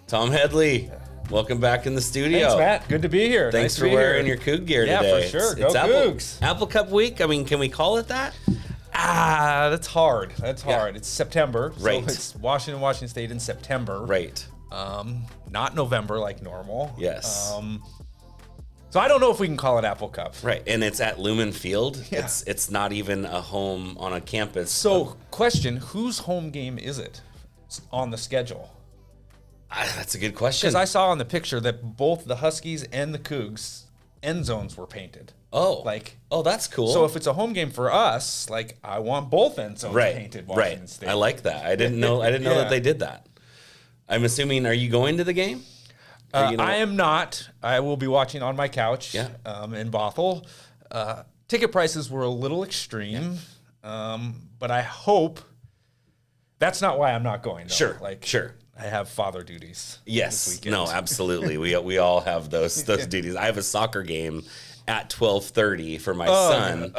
Tom Headley, welcome back in the studio. Thanks, Matt. Good to be here. Thanks nice for wearing your Coug gear today. Yeah, for sure. Go Cougs. Apple Cup week. I mean, can we call it that? That's hard. That's hard. It's September. Right. So it's Washington State in September. Right. Not November like normal. Yes. So I don't know if we can call it Apple Cup. Right, and it's at Lumen Field. Yeah. It's not even a home on a campus. So, question, whose home game is it on the schedule? That's a good question. Because I saw on the picture that both the Huskies and the Cougs end zones were painted. Oh, that's cool. So if it's a home game for us, like I want both end zones painted. Washington State. I like that. I didn't know that they did that. I'm assuming. Are you going to the game? I am not. I will be watching on my couch. Yeah. In Bothell. Ticket prices were a little extreme, but I hope that's not why I'm not going. Though. Sure. I have father duties. Yes. This weekend. No, absolutely. We all have those duties. I have a soccer game at 12:30 for my son.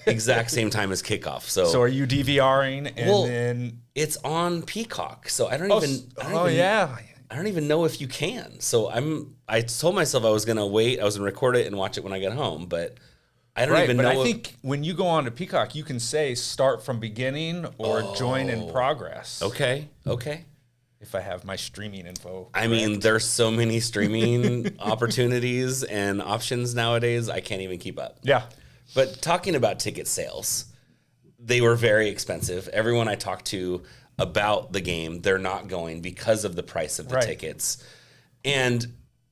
Exact same time as kickoff. So are you DVRing and then it's on Peacock. So I don't even know if you can. So I told myself I was gonna wait. I was gonna record it and watch it when I get home, but I don't even know. I think when you go on to Peacock, you can say start from beginning or join in progress. Okay. If I have my streaming info. I mean, there's so many streaming opportunities and options nowadays. I can't even keep up. Yeah. But talking about ticket sales, they were very expensive. Everyone I talked to about the game, they're not going because of the price of the tickets, and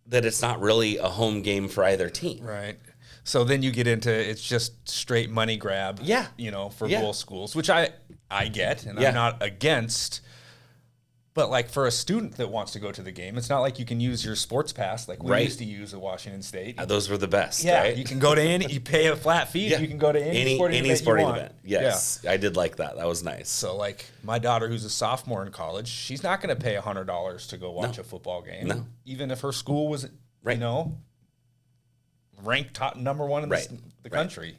that it's not really a home game for either team. Right. So then you get into it's just straight money grab. Yeah. For both schools, which I get, and I'm not against. But like for a student that wants to go to the game, it's not like you can use your sports pass like we used to use at Washington State. Those were the best. Yeah, right? You can go to any. You pay a flat fee. You can go to any sporting event. Yes, I did like that. That was nice. So like my daughter, who's a sophomore in college, she's not going to pay $100 to go watch a football game. No. Even if her school was, ranked top number one in the country.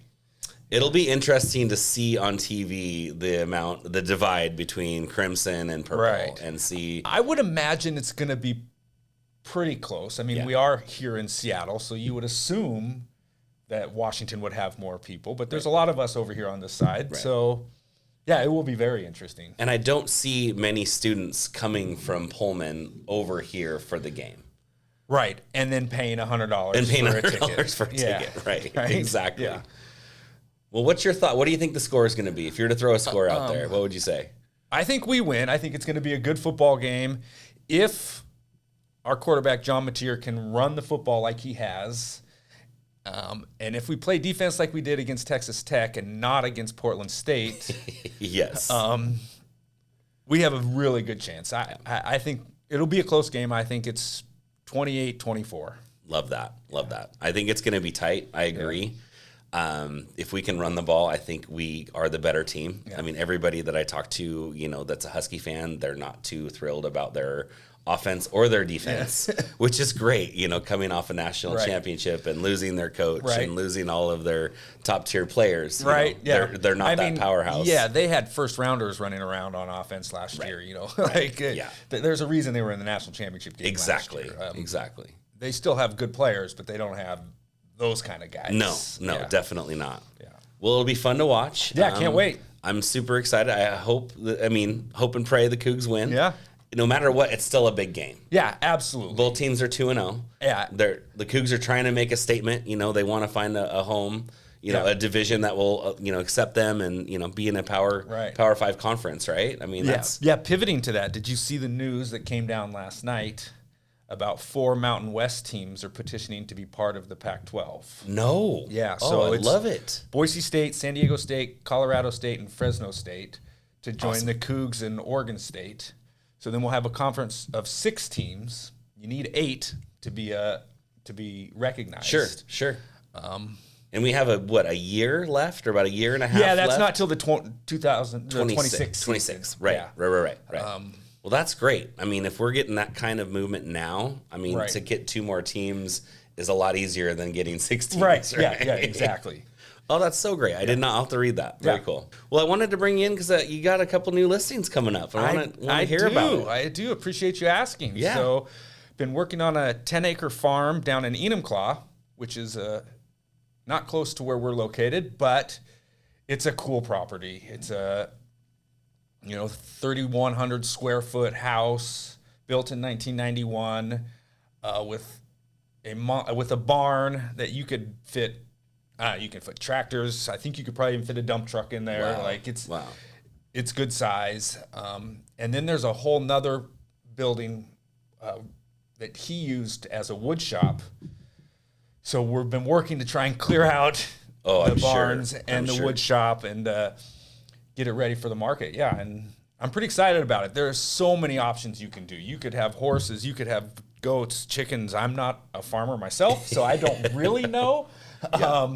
It'll be interesting to see on TV the divide between crimson and purple and see. I would imagine it's going to be pretty close. I mean, we are here in Seattle, so you would assume that Washington would have more people, but there's a lot of us over here on this side. Right. So, yeah, it will be very interesting. And I don't see many students coming from Pullman over here for the game. Right, and then paying $100 and paying $100 for a ticket. Right, exactly. Yeah. Well, what's your thought? What do you think the score is going to be? If you were to throw a score out there, what would you say? I think we win. I think it's going to be a good football game. If our quarterback, John Mateer, can run the football like he has, and if we play defense like we did against Texas Tech and not against Portland State, yes, we have a really good chance. I think it'll be a close game. I think it's 28-24. Love that. I think it's going to be tight. I agree. Yeah. If we can run the ball, I think we are the better team. Yeah. I mean, everybody that I talk to, that's a Husky fan, they're not too thrilled about their offense or their defense, which is great, coming off a national championship and losing their coach and losing all of their top tier players. They're not that powerhouse. Yeah, they had first rounders running around on offense last year, there's a reason they were in the national championship game last year. Exactly. They still have good players, but they don't have those kind of guys. No, definitely not. Yeah. Well, it'll be fun to watch. Yeah, can't wait. I'm super excited. I hope and pray the Cougs win. Yeah. No matter what, it's still a big game. Yeah, absolutely. Both teams are 2-0. Yeah. The Cougs are trying to make a statement. They want to find a home, a division that will, accept them and, be in a Power 5 conference, right? I mean, pivoting to that, did you see the news that came down last night? About 4 Mountain West teams are petitioning to be part of the Pac-12. No. Yeah. So I love it. Boise State, San Diego State, Colorado State, and Fresno State to join the Cougs and Oregon State. So then we'll have a conference of 6 teams. You need 8 to be recognized. Sure. And we have a year left, or about a year and a half. Yeah, that's left? not till the 2026. 26. Right. Well, that's great. I mean, if we're getting that kind of movement now, to get 2 more teams is a lot easier than getting 6 teams. Right. Yeah, exactly. Oh, that's so great. I did not have to read that. Very cool. Well, I wanted to bring you in because you got a couple new listings coming up. I want to hear about it. I do appreciate you asking. Yeah. So, been working on a 10-acre farm down in Enumclaw, which is not close to where we're located, but it's a cool property. It's a 3,100 square foot house built in 1991 with a barn that you could fit. You can fit tractors. I think you could probably even fit a dump truck in there. Wow. Like it's good size. And then there's a whole nother building that he used as a wood shop. So we've been working to try and clear out the barns and the wood shop and get it ready for the market. Yeah, and I'm pretty excited about it. There are so many options you can do. You could have horses. You could have goats, chickens. I'm not a farmer myself, so I don't really know. Yeah.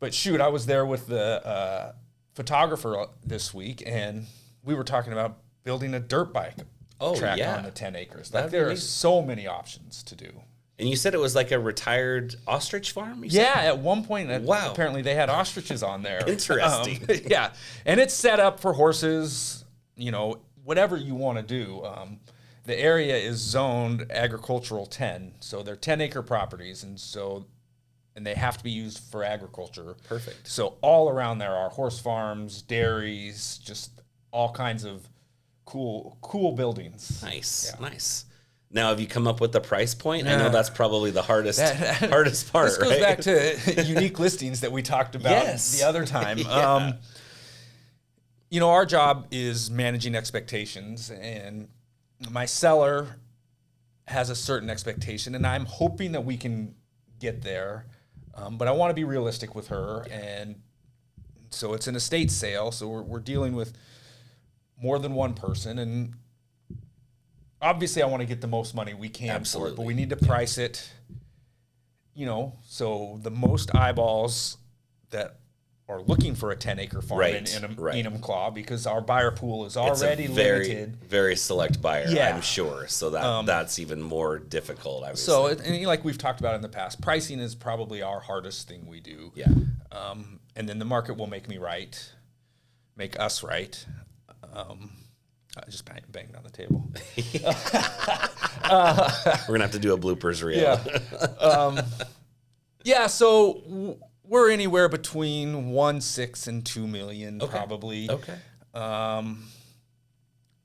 But shoot, I was there with the photographer this week, and we were talking about building a dirt bike track on the 10 acres. Like there are so many options to do. And you said it was like a retired ostrich farm? At one point, apparently they had ostriches on there. Interesting. Yeah, and it's set up for horses, whatever you want to do. The area is zoned agricultural 10, so they're 10-acre properties, and they have to be used for agriculture. Perfect. So all around there are horse farms, dairies, just all kinds of cool buildings. Nice. Now, have you come up with the price point? I know that's probably the hardest part. This goes back to unique listings that we talked about the other time. Our job is managing expectations, and my seller has a certain expectation, and I'm hoping that we can get there. But I want to be realistic with her, and so it's an estate sale. So we're dealing with more than one person, and obviously I want to get the most money we can for it. But we need to price it, so the most eyeballs that are looking for a 10-acre farm in Enumclaw, because our buyer pool is already limited. Very select buyer, I'm sure. So that's even more difficult, obviously. So, and like we've talked about in the past, pricing is probably our hardest thing we do. Yeah. And then the market will make us right. I just banged on the table. We're going to have to do a bloopers reel. Yeah. So we're anywhere between 1.6 and 2 million, probably. Okay.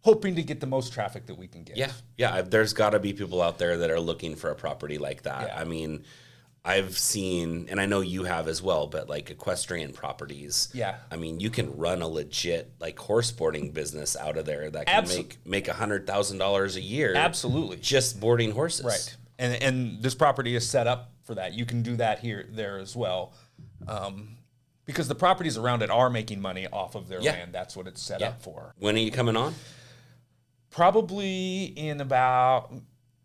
Hoping to get the most traffic that we can get. Yeah. There's got to be people out there that are looking for a property like that. Yeah. I mean, I've seen, and I know you have as well, but like equestrian properties. Yeah. I mean, you can run a legit like horse boarding business out of there that can make $100,000 a year. Absolutely. Just boarding horses. Right. And this property is set up for that. You can do that there as well. Because the properties around it are making money off of their land. That's what it's set up for. When are you coming on? Probably in about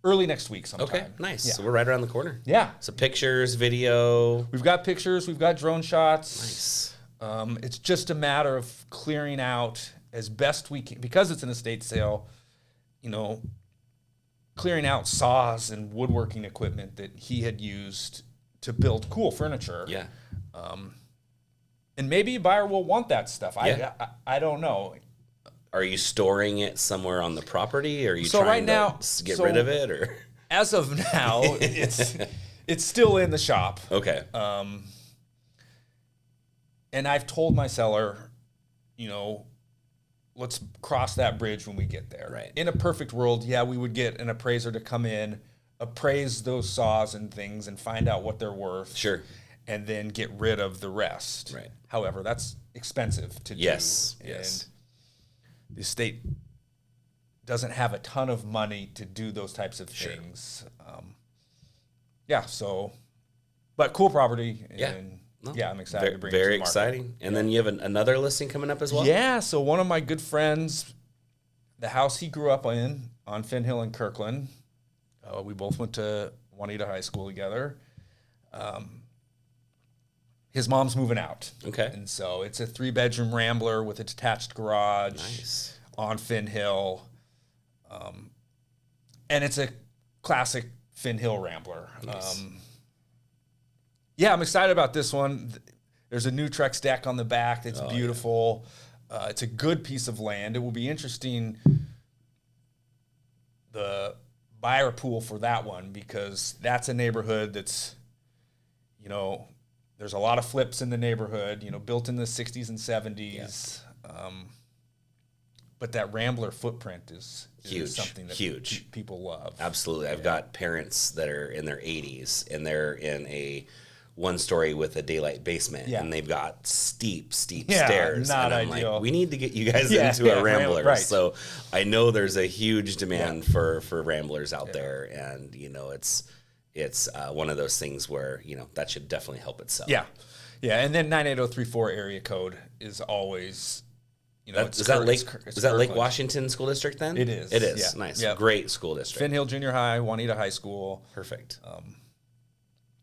early next week sometime. Okay, nice. Yeah. So we're right around the corner. Yeah. So pictures, video. We've got pictures. We've got drone shots. Nice. It's just a matter of clearing out as best we can. Because it's an estate sale, clearing out saws and woodworking equipment that he had used to build cool furniture. Yeah. And maybe a buyer will want that stuff. I don't know. Are you storing it somewhere on the property? Or are you So trying right now, to get rid of it? Or as of now, it's still in the shop. Okay. And I've told my seller, let's cross that bridge when we get there. Right. In a perfect world, we would get an appraiser to come in, appraise those saws and things, and find out what they're worth. Sure. And then get rid of the rest. Right. However, that's expensive to do. Yes. And the estate doesn't have a ton of money to do those types of things. But cool property. And I'm excited to bring it to the market. Very exciting. And then you have another listing coming up as well? Yeah, so one of my good friends, the house he grew up in on Finn Hill in Kirkland, we both went to Juanita High School together. His mom's moving out. Okay. And so it's a 3-bedroom rambler with a detached garage. Nice. On Finn Hill. And it's a classic Finn Hill rambler. Nice. I'm excited about this one. There's a new Trex deck on the back that's beautiful. It's a good piece of land. It will be interesting, the buyer pool for that one, because that's a neighborhood that's, you know, there's a lot of flips in the neighborhood, you know, built in the 60s and 70s. But that Rambler footprint is something that people love. Absolutely. I've got parents that are in their 80s, and they're in a one-story with a daylight basement, and they've got steep stairs. Not and I'm ideal. like, we need to get you guys into a Rambler. Right. So I know there's a huge demand for Ramblers out there, and you know, it's one of those things where, you know, that should definitely help itself. Yeah. And then 98034 area code is always, you know, is that Lake Washington School District then? It is. It is. Yeah. Nice. Yep. Great school district. Finn Hill Junior High, Juanita High School. Perfect.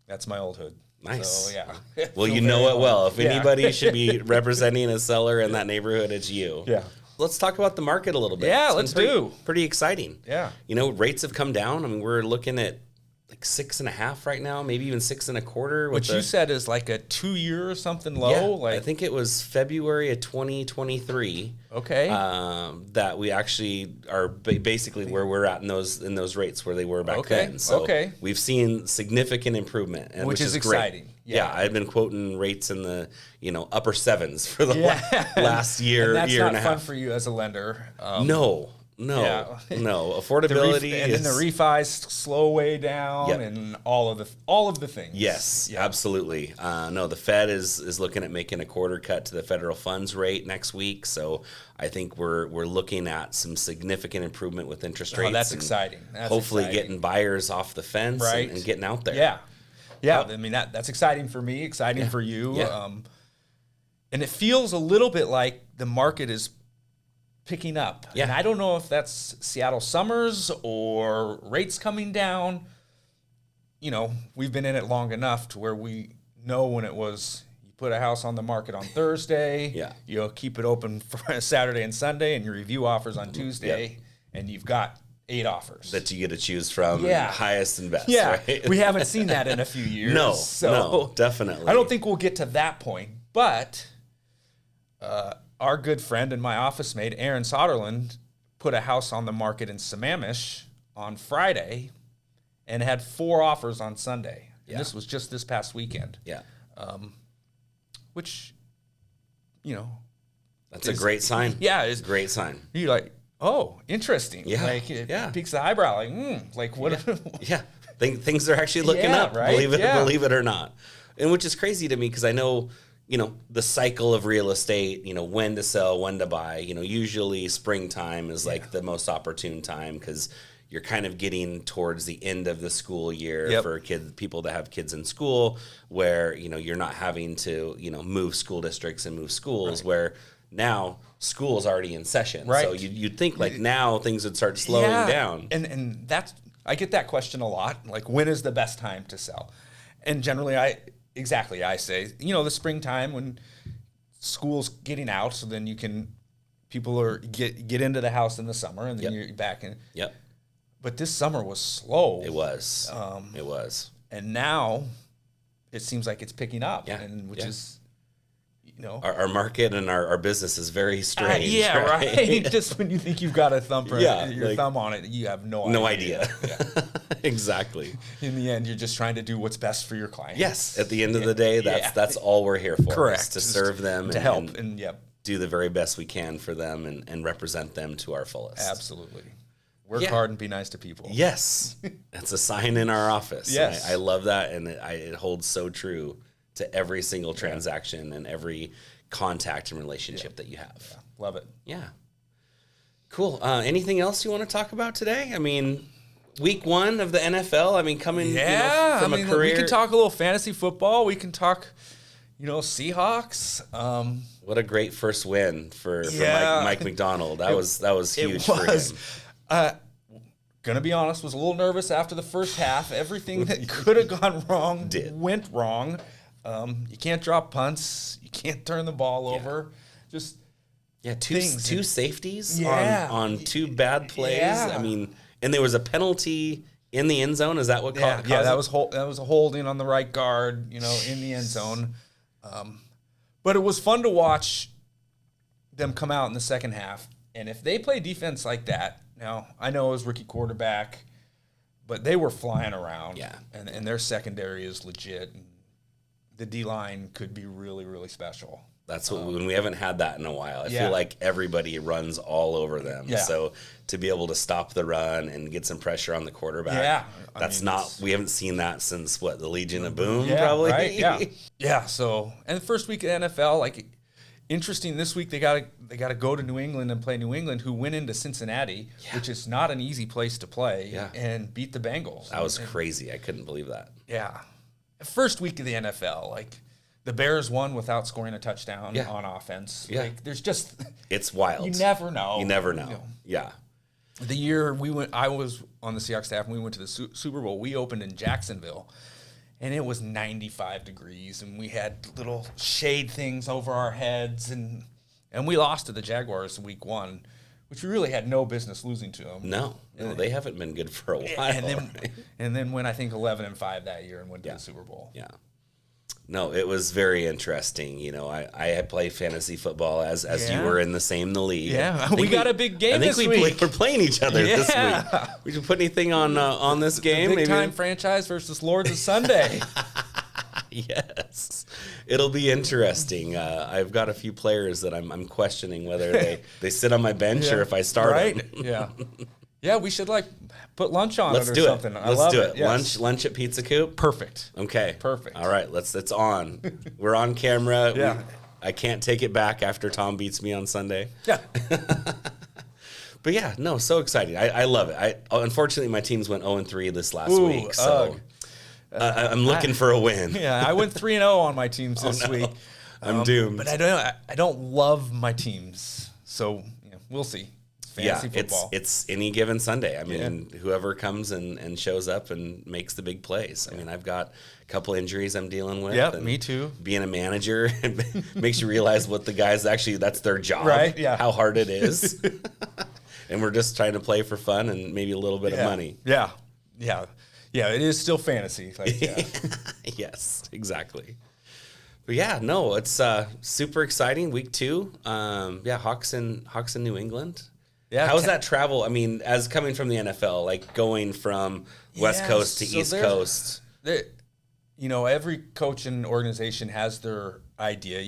That's my old hood. Nice. So, yeah. Well, you know it well. If anybody should be representing a seller in that neighborhood, it's you. Yeah. Let's talk about the market a little bit. Yeah, It's been pretty exciting. Yeah. You know, rates have come down. I mean, we're looking at like 6.5 right now, maybe even 6.25. Which you said is like a 2-year or something low. Yeah, like, I think it was February of 2023. Okay. That we actually are basically where we're at in those rates where they were back then. So we've seen significant improvement, and which is exciting. Great. Yeah, I've been quoting rates in the upper 7s for the last year, and that's year and a not fun half. for you as a lender. No. Affordability and then the refis slow way down, and all of the things. Yes, absolutely. No, the Fed is looking at making a quarter cut to the federal funds rate next week, so I think we're looking at some significant improvement with interest rates. That's exciting. Hopefully, getting buyers off the fence and getting out there. Yeah. I mean that's exciting for me, exciting for you. Yeah. And it feels a little bit like the market is picking up. Yeah. And I don't know if that's Seattle summers or rates coming down. You know, we've been in it long enough to where we know when it was, you put a house on the market on Thursday, you'll keep it open for Saturday and Sunday, and you review offers on Tuesday, and you've got 8 offers that you get to choose from, highest and best. Right? We haven't seen that in a few years. No, definitely. I don't think we'll get to that point, but our good friend and my office mate, Aaron Soderland, put a house on the market in Sammamish on Friday and had 4 offers on Sunday. And this was just this past weekend. Yeah. Which, you know. That's a great sign. Yeah. It's a great sign. You're like, oh, interesting. Yeah. Like, it peaks the eyebrow. Like what? Yeah. Things are actually looking up, right? Believe it or not. And which is crazy to me because I know, you know, the cycle of real estate, you know, when to sell, when to buy, you know, usually springtime is like the most opportune time because you're kind of getting towards the end of the school year for people that have kids in school where, you know, you're not having to, you know, move school districts and move schools where now school's already in session. Right. So you'd think like now things would start slowing down. And that's, I get that question a lot. Like, when is the best time to sell? And generally I say, you know, the springtime when school's getting out, so then people are get into the house in the summer, and then you're back in. Yep. But this summer was slow. It was. It was. And now it seems like it's picking up. Yeah. And which is, you know, our market and our business is very strange. Right. Just when you think you've got a your thumb on it, you have no idea. Yeah. Exactly. In the end, you're just trying to do what's best for your clients. Yes. At the end of the day, that's all we're here for. Correct. To serve them to help and do the very best we can for them and represent them to our fullest. Absolutely. Work hard and be nice to people. Yes. That's a sign in our office. Yes. I love that, and it holds so true to every single transaction and every contact and relationship that you have. Yeah. Love it. Yeah. Cool. Anything else you want to talk about today? I mean, week 1 of the NFL. I mean, coming from a career. We can talk a little fantasy football. We can talk, you know, Seahawks. What a great first win for Mike McDonald. That was huge for him. Gonna be honest, was a little nervous after the first half. Everything that could have gone wrong went wrong. You can't drop punts. You can't turn the ball over. Just two safeties on 2 bad plays. Yeah. I mean, and there was a penalty in the end zone. Is that what caused it? That was a holding on the right guard, you know, in the end zone. But it was fun to watch them come out in the second half. And if they play defense like that, now I know it was rookie quarterback, but they were flying around. Yeah. And their secondary is legit. And the D-line could be really, really special. That's what when we haven't had that in a while. I Yeah. feel like everybody runs all over them. Yeah. So to be able to stop the run and get some pressure on the quarterback, Yeah. we haven't seen that since the Legion of Boom, Yeah, probably. right? Yeah. Yeah. So, and the first week of NFL, like, interesting. This week they got to go to New England and play New England, who went into Cincinnati, which is not an easy place to play, and beat the Bengals. That was crazy. I couldn't believe that. Yeah. First week of the NFL, like, the Bears won without scoring a touchdown on offense. Yeah. Like, there's just, It's wild. you never know. You never know. Yeah. The year I was on the Seahawks staff and we went to the Super Bowl, we opened in Jacksonville, and it was 95 degrees, and we had little shade things over our heads, and we lost to the Jaguars in week 1, which we really had no business losing to them. No, they haven't been good for a while. And then went, I think, 11-5 that year and went to the Super Bowl. Yeah. No, it was very interesting. You know, I play fantasy football as you were in the league. Yeah, we got a big game this week. We're playing each other this week. We should put anything on this game? Big time franchise versus Lords of Sunday. Yes, it'll be interesting. I've got a few players that I'm questioning whether they sit on my bench or if I start them. Yeah. Yeah, we should put lunch on Let's it or do something. it. I love Let's do it. Yes. Lunch at Pizza Coop. Perfect. Okay. Perfect. All right. It's on. We're on camera. Yeah. I can't take it back after Tom beats me on Sunday. Yeah. But yeah, no, so exciting. I love it. Unfortunately, my teams went 0-3 this last week, so I'm looking for a win. Yeah, I went 3-0 on my teams this week. I'm doomed. But I don't love my teams, so we'll see. Fantasy football. It's any given Sunday. I mean, whoever comes and shows up and makes the big plays. I mean, I've got a couple injuries I'm dealing with. Yeah, me too. Being a manager makes you realize what the guys actually, that's their job. Right, yeah. How hard it is. And we're just trying to play for fun and maybe a little bit of money. Yeah. Yeah. Yeah, it is still fantasy. Yes, exactly. But yeah, no, it's super exciting. Week 2. Hawks in New England. Yeah. How's that travel? I mean, as coming from the NFL, like going from West Coast to East Coast. Every coach and organization has their idea.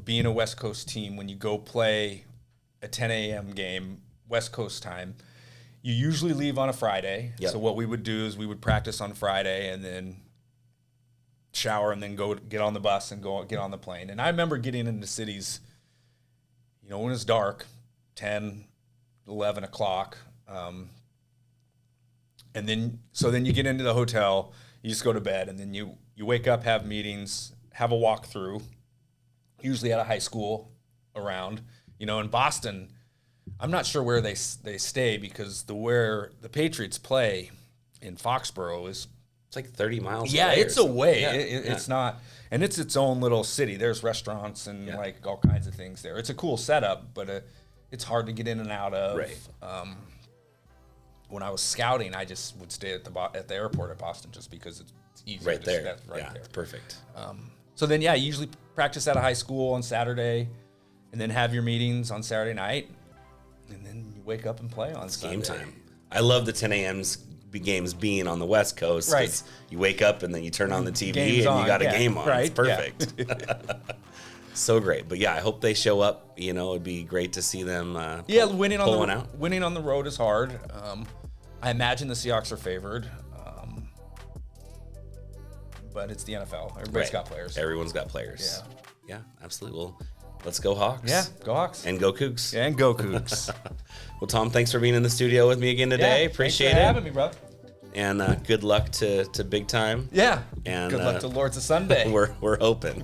Being a West Coast team, when you go play a 10 a.m. game, West Coast time, you usually leave on a Friday. Yep. So what we would do is we would practice on Friday and then shower and then go get on the bus and get on the plane. And I remember getting into cities, when it's dark, 10, 11 o'clock. And then you get into the hotel, you just go to bed, and then you wake up, have meetings, have a walkthrough, usually at a high school around. In Boston, I'm not sure where they stay because where the Patriots play in Foxborough is, it's like 30 miles away. Yeah, it's away. Yeah. It's not, and it's its own little city. There's restaurants and all kinds of things there. It's a cool setup, but it's hard to get in and out of. Right. When I was scouting, I just would stay at the airport at Boston just because it's easier. Right there. That's right there. It's perfect. So then, you usually practice at a high school on Saturday, and then have your meetings on Saturday night, and then you wake up and play on Sunday. Game time. I love the 10 a.m.'s games being on the West Coast. Right. You wake up and then you turn on the TV Game's and on, you got a game on. right, It's perfect. So great. But yeah, I hope they show up. It'd be great to see them winning on the road is hard. I imagine the Seahawks are favored. But it's the NFL. Everybody's got players. Everyone's got players. Yeah, absolutely. Well, let's go Hawks. Yeah, go Hawks. And go Cougs. And go Cougs. Well, Tom, thanks for being in the studio with me again today. Appreciate thanks for having me, brother. And good luck to Big Time. Yeah. And good luck to Lords of Sunday. We're hoping.